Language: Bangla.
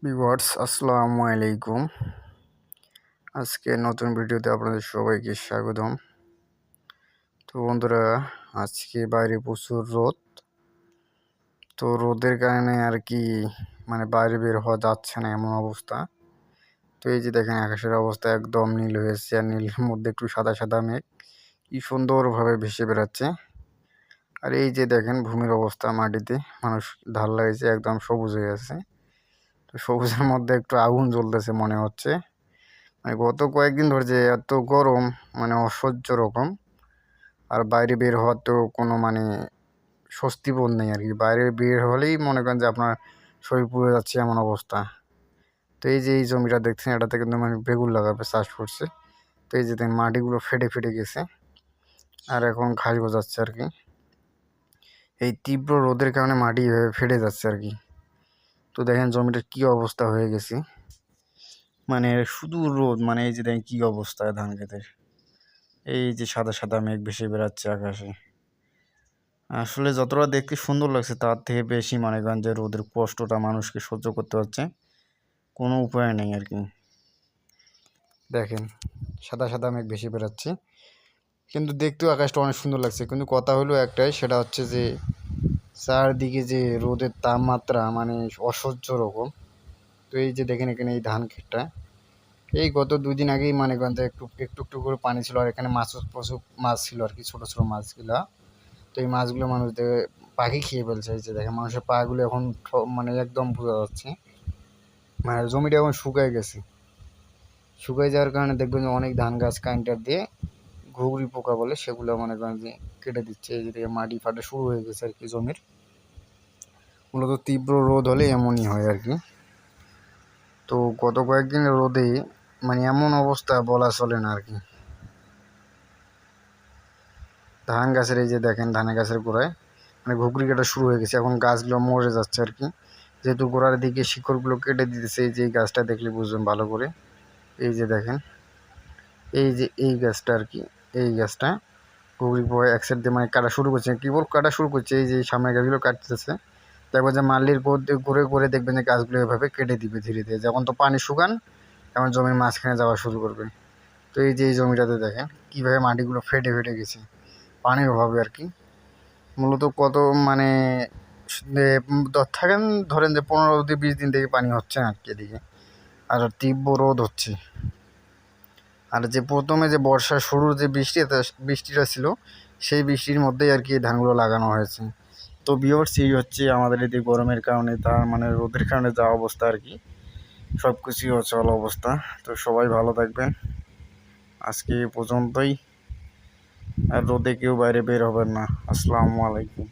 ভিউয়ার্স আসসালামু আলাইকুম। আজকে নতুন ভিডিওতে আপনাদের সবাইকে স্বাগতম। তো বন্ধুরা, আজকে বাইরে প্রচুর রোদ। তো রোদের কারণে আর কি বাইরে বের হওয়া যাচ্ছে না এমন অবস্থা। তো এই যে দেখেন আকাশের অবস্থা একদম নীল হয়েছে, আর নীলের মধ্যে একটু সাদা সাদা মেঘ কি সুন্দরভাবে ভেসে বেড়াচ্ছে। আর এই যে দেখেন ভূমির অবস্থা, মাটিতে মানুষ ধান লাগিয়েছে, একদম সবুজ হয়ে আছে। তো সবুজের মধ্যে একটু আগুন জ্বলতেছে মনে হচ্ছে। গত কয়েকদিন ধরে যে এত গরম, অসহ্য রকম। আর বাইরে বের হওয়ার তো কোনো স্বস্তিবোধ নেই আর কি। বাইরে বের হলেই মনে করেন যে আপনার শরীর পুড়ে যাচ্ছে এমন অবস্থা। তো এই যে এই জমিটা দেখছেন, এটাতে কিন্তু বেগুন লাগাবে চাষ করছে। তো এই যে দেখেন মাটিগুলো ফেটে ফেটে গেছে, আর এখন ঘাস গজাচ্ছে আর কি। এই তীব্র রোদের কারণে মাটি ফেটে যাচ্ছে আর কি। তো দেখেন জমিটার কি অবস্থা হয়ে গেছে, শুধু রোদ। এই যে দেখেন কি অবস্থা ধান ক্ষেতের। এই যে সাদা সাদা মেঘ ভেসে বেড়াচ্ছে আকাশে। আসলে যতটা দেখতে সুন্দর লাগছে তার থেকে বেশি মনে করেন যে রোদের কষ্টটা মানুষকে সহ্য করতে হচ্ছে, কোনো উপায় নেই আর কি। দেখেন সাদা সাদা মেঘ ভেসে বেড়াচ্ছে, কিন্তু দেখতেও আকাশটা অনেক সুন্দর লাগছে। কিন্তু কথা হলো একটাই, সেটা হচ্ছে যে চারদিকে যে রোদের তাপমাত্রা অসহ্য রকম। তো এই যে দেখেন এখানে এই ধান ক্ষেতটা, এই গত 2 দিন আগেই করেন যে একটু একটু একটু করে পানি ছিল, আর এখানে প্রচুর মাছ ছিল আর কি, ছোটো ছোটো মাছগুলা। তো এই মাছগুলো পাখি খেয়ে ফেলছে। এই যে দেখেন মানুষের পাগুলো এখন একদম বোঝা যাচ্ছে, জমিটা এখন শুকায় গেছে। শুকায় যাওয়ার কারণে দেখবেন যে অনেক ধান গাছ কাইন্টার দিয়ে ঘুঘরি পোকা বলে সেগুলো করেন যে কেটে দিচ্ছে। এই যে মাটি ফাটা শুরু হয়ে গেছে আর কি জমির। মূলত তীব্র রোদ হলে এমনই হয় আর কি। তো গত কয়েকদিনের রোদে এমন অবস্থা বলা চলে না আর কি। ধান গাছের এই যে দেখেন ধানের গাছের গোড়ায় ঘুঘরি কাটা শুরু হয়ে গেছে, এখন গাছগুলো মরে যাচ্ছে আর কি। যেহেতু গোড়ার দিকে শিকড়গুলো কেটে দিতেছে, এই যে এই গাছটা দেখলে বুঝবেন ভালো করে। এই যে দেখেন এই যে এই গাছটা আর কি, এই গাছটা ঘুঘরি পোকা এক সাইড দিয়ে কাটা শুরু করছে, কেবল কাটা শুরু করছে। এই যে সামনের গাছগুলো কাটতেছে, তারপর যে মাল্লির ঘুরে ঘুরে দেখবেন যে গাছগুলো এভাবে কেটে দিবে ধীরে ধীরে। যখন তো পানি শুকান তখন জমির মাঝখানে যাওয়া শুরু করবে। তো এই যে এই জমিটাতে দেখেন কীভাবে মাটিগুলো ফেটে ফেটে গেছে পানির অভাবে আর কি। মূলত কত থাকেন ধরেন যে 15-20 দিন থেকে পানি হচ্ছে না আর কি এদিকে, আর তীব্র রোদ হচ্ছে। আর যে প্রথমে যে বর্ষার শুরুর যে বৃষ্টিটা ছিল, সেই বৃষ্টির মধ্যেই আর কি ধানগুলো লাগানো হয়েছে। তো ভিউয়ার্স, এই হচ্ছে আমাদের এদিকে গরমের কারণে তার রোদের কারণে যা অবস্থা আর কি, সব কিছুই অচল অবস্থা। তো সবাই ভালো থাকবেন, আজকে এ পর্যন্তই। আর রোদে কেউ বাইরে বের হবেন না। আসসালামু আলাইকুম।